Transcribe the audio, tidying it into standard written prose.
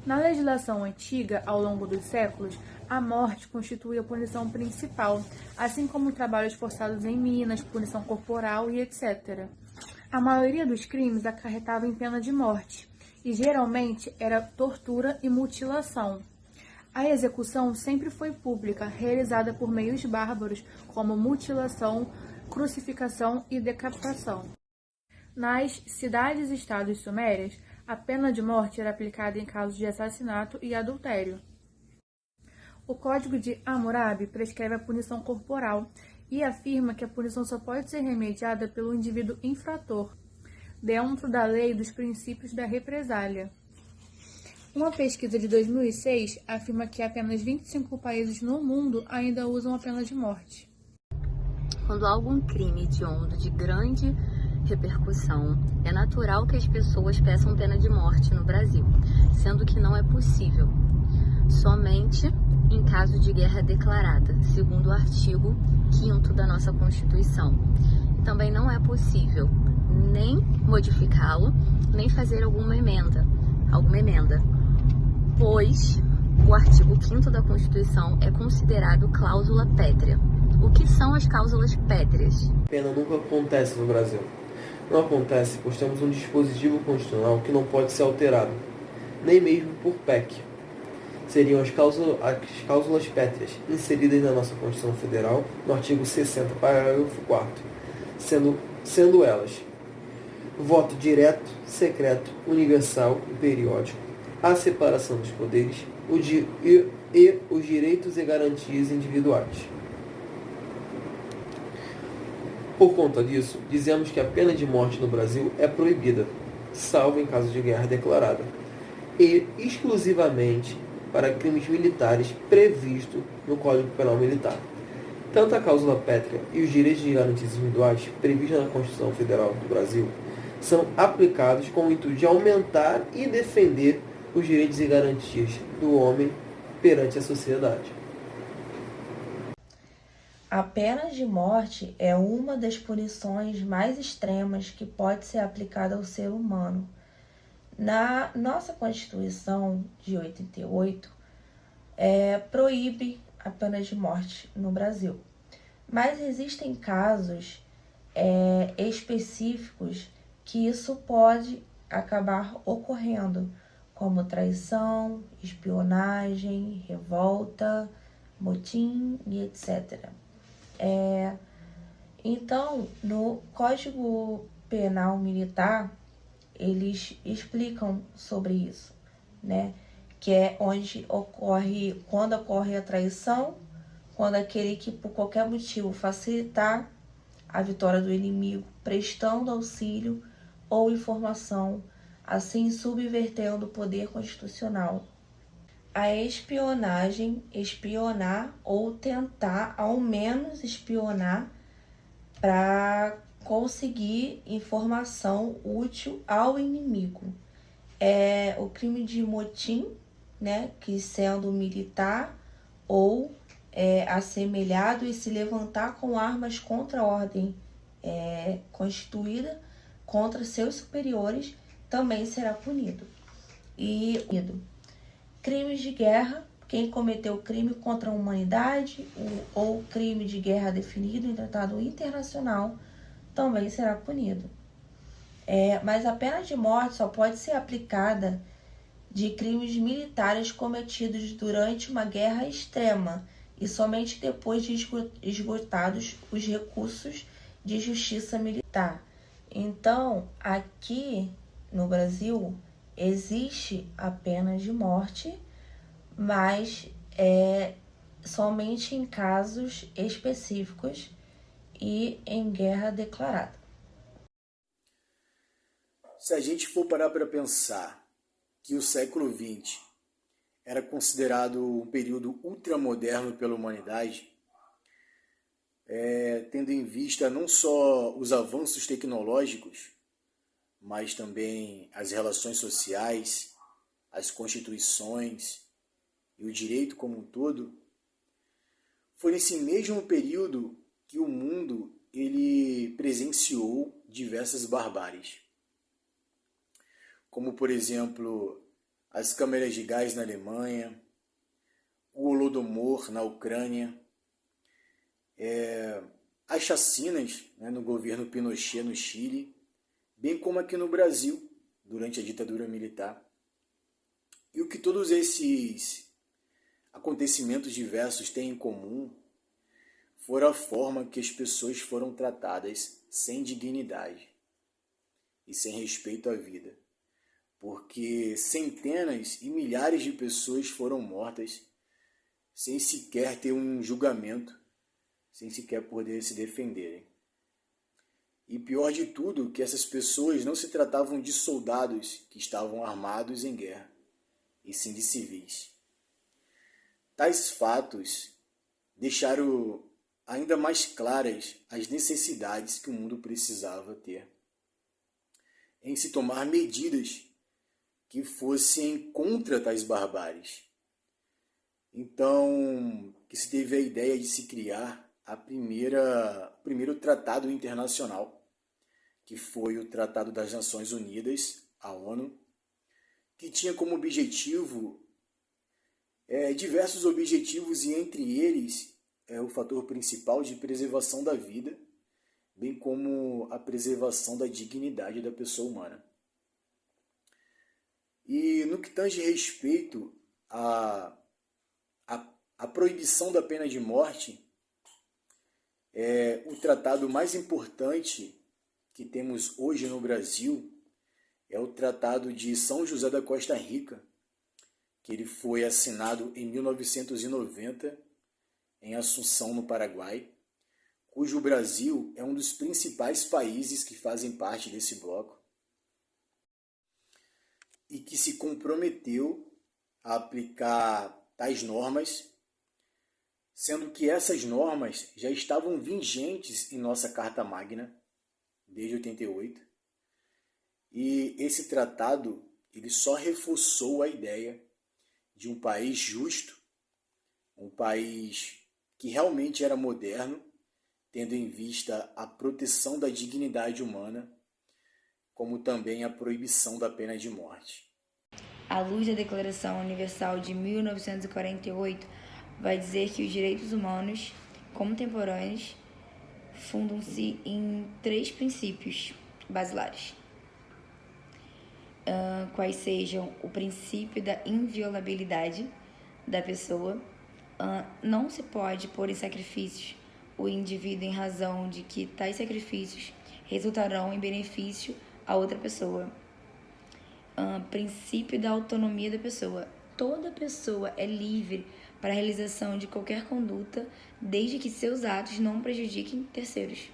Na legislação antiga, ao longo dos séculos, a morte constituía a punição principal, assim como trabalhos forçados em minas, punição corporal e etc. A maioria dos crimes acarretava em pena de morte, e geralmente era tortura e mutilação. A execução sempre foi pública, realizada por meios bárbaros, como mutilação, crucificação e decapitação. Nas cidades-estados sumérias, a pena de morte era aplicada em casos de assassinato e adultério. O Código de Hammurabi prescreve a punição corporal e afirma que a punição só pode ser remediada pelo indivíduo infrator, dentro da lei dos princípios da represália. Uma pesquisa de 2006 afirma que apenas 25 países no mundo ainda usam a pena de morte. Quando há algum crime hediondo de grande repercussão, é natural que as pessoas peçam pena de morte no Brasil, sendo que não é possível, somente em caso de guerra declarada, segundo o artigo 5º da nossa Constituição. Também não é possível nem modificá-lo, nem fazer alguma emenda, pois o artigo 5º da Constituição é considerado cláusula pétrea. O que são as cláusulas pétreas? A pena nunca acontece no Brasil. Não acontece pois temos um dispositivo constitucional que não pode ser alterado, nem mesmo por PEC. Seriam as cláusulas pétreas inseridas na nossa Constituição Federal, no artigo 60, parágrafo 4º, sendo elas: voto direto, secreto, universal e periódico, a separação dos poderes e os direitos e garantias individuais. Por conta disso, dizemos que a pena de morte no Brasil é proibida, salvo em caso de guerra declarada, e exclusivamente para crimes militares previsto no Código Penal Militar. Tanto a cláusula pétrea e os direitos de garantias individuais previstos na Constituição Federal do Brasil são aplicados com o intuito de aumentar e defender os direitos e garantias do homem perante a sociedade. A pena de morte é uma das punições mais extremas que pode ser aplicada ao ser humano. Na nossa Constituição de 88, proíbe a pena de morte no Brasil. Mas existem casos específicos que isso pode acabar ocorrendo, como traição, espionagem, revolta, motim e etc. Então, no Código Penal Militar, eles explicam sobre isso, né? Que é quando ocorre a traição, quando aquele que por qualquer motivo facilitar a vitória do inimigo, prestando auxílio ou informação, assim subvertendo o poder constitucional. A espionagem, espionar ou tentar ao menos espionar para conseguir informação útil ao inimigo. É o crime de motim, né, que sendo militar ou assemelhado e se levantar com armas contra a ordem constituída contra seus superiores, também será punido. Crimes de guerra, quem cometeu crime contra a humanidade ou crime de guerra definido em tratado internacional também será punido. Mas a pena de morte só pode ser aplicada de crimes militares cometidos durante uma guerra extrema e somente depois de esgotados os recursos de justiça militar. Então, aqui no Brasil, existe a pena de morte, mas somente em casos específicos e em guerra declarada. Se a gente for parar para pensar que o século XX era considerado um período ultramoderno pela humanidade, tendo em vista não só os avanços tecnológicos, mas também as relações sociais, as constituições e o direito como um todo, foi nesse mesmo período que o mundo ele presenciou diversas barbáries. Como, por exemplo, as câmeras de gás na Alemanha, o Holodomor na Ucrânia, as chacinas, né, no governo Pinochet no Chile, bem como aqui no Brasil, durante a ditadura militar. E o que todos esses acontecimentos diversos têm em comum foi a forma que as pessoas foram tratadas sem dignidade e sem respeito à vida, porque centenas e milhares de pessoas foram mortas sem sequer ter um julgamento, sem sequer poder se defenderem. E pior de tudo, que essas pessoas não se tratavam de soldados que estavam armados em guerra, e sim de civis. Tais fatos deixaram ainda mais claras as necessidades que o mundo precisava ter em se tomar medidas que fossem contra tais barbáries. Então, que se teve a ideia de se criar o primeiro tratado internacional, que foi o Tratado das Nações Unidas, a ONU, que tinha como objetivo diversos objetivos, e entre eles o fator principal de preservação da vida, bem como a preservação da dignidade da pessoa humana. E no que tange respeito à proibição da pena de morte, o tratado mais importante que temos hoje no Brasil é o Tratado de São José da Costa Rica, que ele foi assinado em 1990 em Assunção, no Paraguai, cujo Brasil é um dos principais países que fazem parte desse bloco e que se comprometeu a aplicar tais normas, sendo que essas normas já estavam vigentes em nossa Carta Magna desde 88, e esse tratado ele só reforçou a ideia de um país justo, um país que realmente era moderno, tendo em vista a proteção da dignidade humana, como também a proibição da pena de morte. À luz da Declaração Universal de 1948, vai dizer que os direitos humanos contemporâneos fundam-se em 3 princípios basilares, quais sejam o princípio da inviolabilidade da pessoa. Não se pode pôr em sacrifícios o indivíduo em razão de que tais sacrifícios resultarão em benefício a outra pessoa. Princípio da autonomia da pessoa. Toda pessoa é livre para a realização de qualquer conduta, desde que seus atos não prejudiquem terceiros.